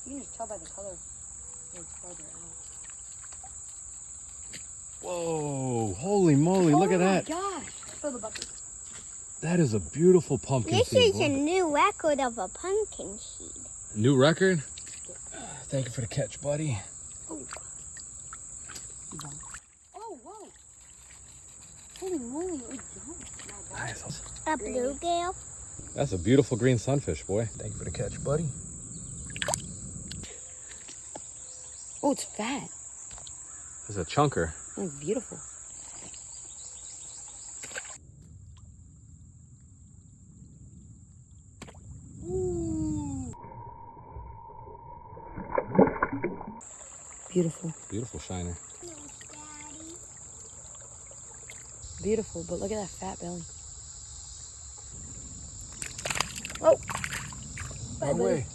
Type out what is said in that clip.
You can just tell by the color. It's farther out. Whoa, holy moly, look at that. Oh my gosh. Fill the bucket. That is a beautiful pumpkin This seed. is a new record of a pumpkin seed. New record? Thank you for the catch, buddy. Oh. Oh, whoa. Holy moly, it jumped. Nice. A bluegill. That's a beautiful green sunfish, boy. Thank you for the catch, buddy. Oh, it's fat. It's a chunker. Oh, beautiful. Beautiful. Beautiful shiner. Beautiful, but look at that fat belly. Oh! Right away.